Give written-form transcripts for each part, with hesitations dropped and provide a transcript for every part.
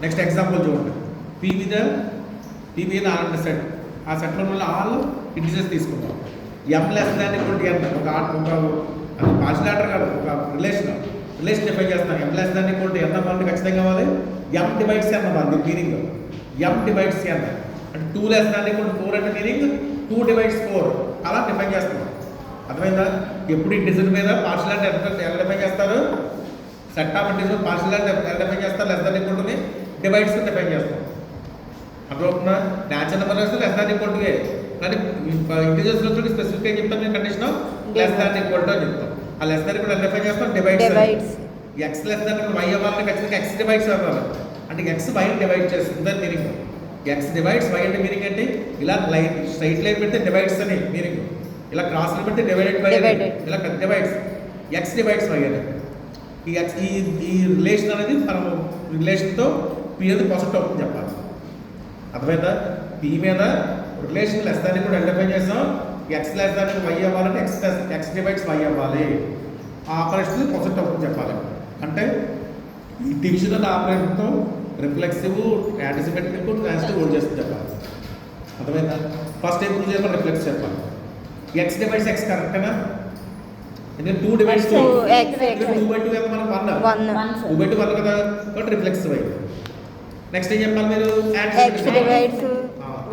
Next example చూడండి. P మీద all set, ఆ సెట్లో వల్ల ఆల్ ఇంటిజర్స్ తీసుకుందాం. ఎం లెస్ దాన్ ఈక్వల్ టు ఎన్ ఒక అది పార్షియల్ ఆర్డర్ కాదు, ఒక రిలేషన్ డిఫైన్ చేస్తాం. ఎం లెస్ దాన్ ఈక్వల్ టు ఎన్ అవ్వాలి, ఖచ్చితంగా కావాలి. ఎం డివైడ్స్ ఎన్ అవ్వాలి మీనింగ్. ఎం డివైడ్స్ ఎన్ అంటే 2 లెస్ దాన్ ఈక్వల్ టు 4 అంటే మీనింగ్ 2 డివైడ్స్ 4 అలా డిఫైన్ చేస్తాం. అర్థమైందా? ఎప్పుడు ఇంటిజర్ మీద పార్షియల్ ఆర్డర్ ఎలా డిఫైన్ చేస్తారు? Set of integer partial order ఎలా డిఫైన్ చేస్తారు? Less than equal to divides define చేస్తాం. అర్థమవుతుందా? Natural number less than equal to a, కానీ ఇంటిజర్స్ లో స్పెసిఫిక్గా చెప్తాను నేను condition less than equal to అని చెప్తాం. ఆ లెస్ దాన్ ఈక్వల్ డిఫైన్ చేస్తాం divides. X less than y అవ్వాలని ఖచ్చితంగా ఎక్స్ డివైడ్స్ అవ్వాలి. అంటే ఎక్స్ వై డివైడ్ చేస్తుంది అని మీనింగ్. ఎక్స్ డివైడ్స్ వై అంటే మీనింగ్ అంటే ఇలా లైన్ స్ట్రైట్ లైన్ పెడితే డివైడ్స్ అని మీనింగ్, ఇలా క్రాస్ లైన్ పెడితే డివైడెడ్ బై ఇలా డివైడ్స్. ఎక్స్ డివైడ్స్ వై అని ఈ ఎక్స్ ఈ రిలేషన్ అనేది మనం రిలేషన్తో పి అనేది పాజిటివ్ అవుతుంది చెప్పాలి. అర్థమైందా? పి మీద రిలేషన్ లెస్ దాన్ని కూడా ఐడెంటిఫై చేస్తాం. ఎక్స్ లెస్ దాన్ని వై అవ్వాలంటే ఎక్స్ డివైడ్స్ వై అవ్వాలి. ఆ ఆపరేషన్ పాజిటివ్ అవుతుంది చెప్పాలి. అంటే ఈ డివిజనల్ ఆపరేషన్తో రిఫ్లెక్సివ్, యాంటిసిమెట్రిక్, ట్రాన్సిటివ్ హోల్డ్ చేస్తుంది చెప్పాలి. అర్థమైందా? ఫస్ట్ ఏం ప్రూవ్ చేయాలి? రిఫ్లెక్స్ చెప్పాలి. ఎక్స్ డివైడ్స్ ఎక్స్ కరెక్టేనా? ఎందుకంటే 2 డివైడ్స్ 2 2/2 ఎంత మనకు 1 2/2 1 కదా, కాబట్టి రిఫ్లెక్సివ్ అయింది. నెక్స్ట్ ఏం చెప్పాలి మీరు? x divides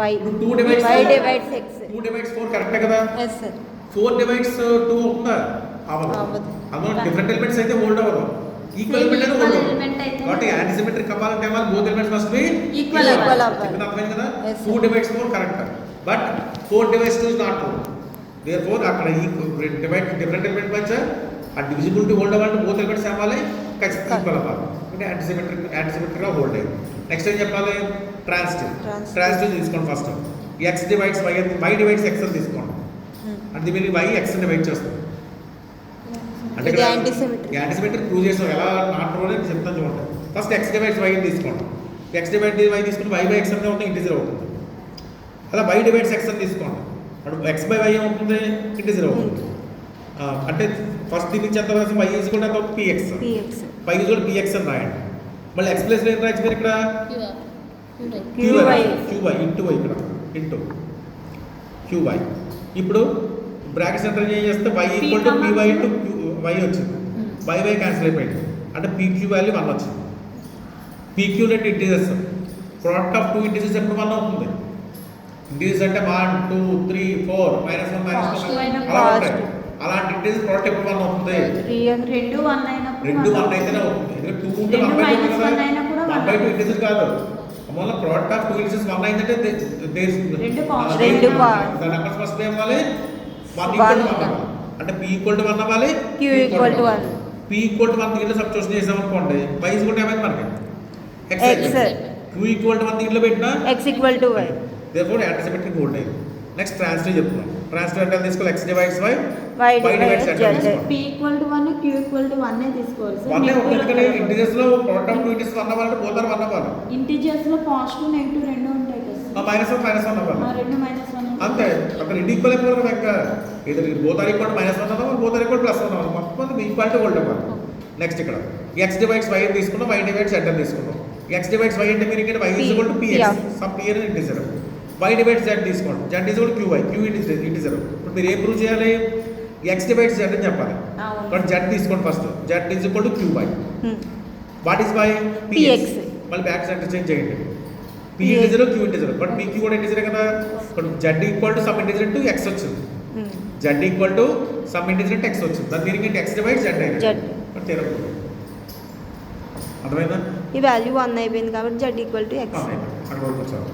y 2 divides y divides x 2 divides 4 కరెక్టే కదా? yes sir. 4 డివైడ్స్ 2 అవుతుందా? అవ్వదు. అందులో డిఫరెంట్ ఎలిమెంట్స్ అయితే హోల్డ్ అవ్వదు, ఈక్వల్ ఎలిమెంట్ అయితే హోల్డ్ అవ్వదు. కాబట్టి యాంటిసిమెట్రిక్ అవ్వాలంటే both elements must be equal అవ్వాలి. అర్థమైంది కదా? 2 divides 4 correct, but 4 divides 2 is not true. Therefore అక్కడ ఈ డివైడ్ డిఫరెంట్ ఎలిమెంట్ మధ్య ఆ డివిజిబిలిటీ హోల్డ్ అవ్వాలంటే బోత్ ఎలిమెంట్స్ అవ్వాలి, ఖచ్చితంగా ఈక్వల్ అవ్వాలి. అంటే యాంటిసిమెట్రిక్గా హోల్డ్ అయ్యింది. నెక్స్ట్ ఏం చెప్పాలి? ట్రాన్సిటివ్ తీసుకోండి. First x divides y, y divides x అని తీసుకోండి. అంటే మీరు వై ఎక్స్ డివైడ్ చేస్తుంది. అంటే యాంటిసిమెట్రిక్ ప్రూవ్ చేస్తాం. ఎలా నాట్ ట్రూ అని చెప్తాను చూడండి. ఫస్ట్ ఎక్స్ డివైడ్స్ వై అని తీసుకోండి. ఎక్స్ డివైడ్ వై తీసుకుని వై బై ఎక్స్ అంటే ఉంటే ఇంటిజర్ అవుతుంది. అలా వై డివైడ్స్ ఎక్స్ అని తీసుకోండి. అప్పుడు ఎక్స్ బై వై ఏమవుతుంది? ఇంటిజర్ అవుతుంది. అంటే ఫస్ట్ దీని నుంచి ఎంత రాసి వై ఈజ్ కూడా పిఎక్స్, వై ఈజ్ కూడా పిఎక్స్ అని రాయండి. మళ్ళీ ఎక్స్ ప్లస్ ఏం రాయచ్చు మీరు ఇక్కడ? క్యూవై ఇంటూ వై, ఇక్కడ ఇంటూ క్యూవై. ఇప్పుడు బ్రాకెట్స్ ఎంటర్ చేస్తే y equal to py into y వచ్చింది. వై వై క్యాన్సిల్ అయిపోయింది. అంటే పీక్యూ వాల్యూ 1 వచ్చింది. పీక్యూ అంటే ఇంటీజర్స్, ప్రోడక్ట్ ఆఫ్ 2 ఇంటీజర్స్ ఎప్పుడు 1 అవుతుంది? ఇంటీజర్స్ అంటే 1 2 3 4 -1 -1 అలా ఉంటాయి. అలాంటి ఇంటీజర్స్ ప్రోడక్ట్ ఎప్పుడు 1 అవుతుంది? 2 1 అయితేనే అవుతుంది. ఎందుకంటే 2 ఉంటే 1/2 కదా, 1/2 ఇంటీజర్ కాదు. మళ్ళీ ప్రోడక్ట్ ఆఫ్ 2 ఇంటీజర్స్ 1 అయిందంటే దాని నెంబర్స్ ఫస్ట్ ఏం అవ్వాలి? 1 = 1 అవ్వాలి. అంటే p = 1 అవ్వాలి, q = 1. p = 1 దీంట్లో సబ్స్టిట్యూషన్ చేసాం అనుకోండి, y = ఏమైంది మనకి? x. q = 1 దీంట్లో పెట్టినా x = y. therefore యాంటిసిమెట్రిక్ హోల్డ్ అయ్యింది. నెక్స్ట్ ట్రాన్సిటివ్ చెప్తున్నాం. ట్రాన్సిటివ్ అంటే తీసుకోవాలి x divides y, y divides z. p = 1 q = 1 తీసుకోవాలి సార్. 1 అవుతుంది ఎందుకంటే ఇంటిజర్స్ లో ప్రోడక్ట్ ఆఫ్ 2 ఇంటిజర్స్ 1 అవ్వాలంటే బోత్ ఆర్ 1 అవ్వాలి. ఇంటిజర్స్ లో పాజిటివ్ నెగటివ్ రెండు ఉంటాయి కదా సార్. -1 అవ్వాలి. రెండు -1 అంతే. అక్కడ ఈక్వల్ అయిపోవాలి కదా. ఇంకా ఏదో బోత్ ఆర్ ఈక్వల్ -1 అవ్వాలి, బోత్ ఆర్ ఈక్వల్ +1 అవ్వాలి. మొత్తం ఈక్వాలిటీ హోల్డ్ అవ్వాలి. నెక్స్ట్ ఇక్కడ x డివైడ్స్ y అని తీసుకున్నాం, y డివైడ్స్ z అని తీసుకున్నాం. x డివైడ్స్ y అంటే మీరు ఇక్కడ y = px, సమ్ p అనేది ఇంటిజర్. y డివైడ్స్ z తీసుకోండి, z = qy, q ఇంటిజర్. ఇప్పుడు మీరు ఏం ప్రూవ్ చేయాలి? x డివైడ్స్ z అని చెప్పాలి. కాబట్టి z తీసుకోండి first. z = qy. What is y? px. మళ్ళీ బ్యాక్ ఇంటర్చేంజ్ చేయండి. p integer, q integer, but pq కూడా ఇంటిజరే కదా. ఇప్పుడు z = some integer to x వచ్చింది. z = some integer to x వచ్చింది. దాని మీనింగ్ x డివైడ్స్ z అయింది. అర్థమైందా? ఈ వాల్యూ 1 అయిపోయింది కాబట్టి z = x. అక్కడ వరకు వచ్చారు.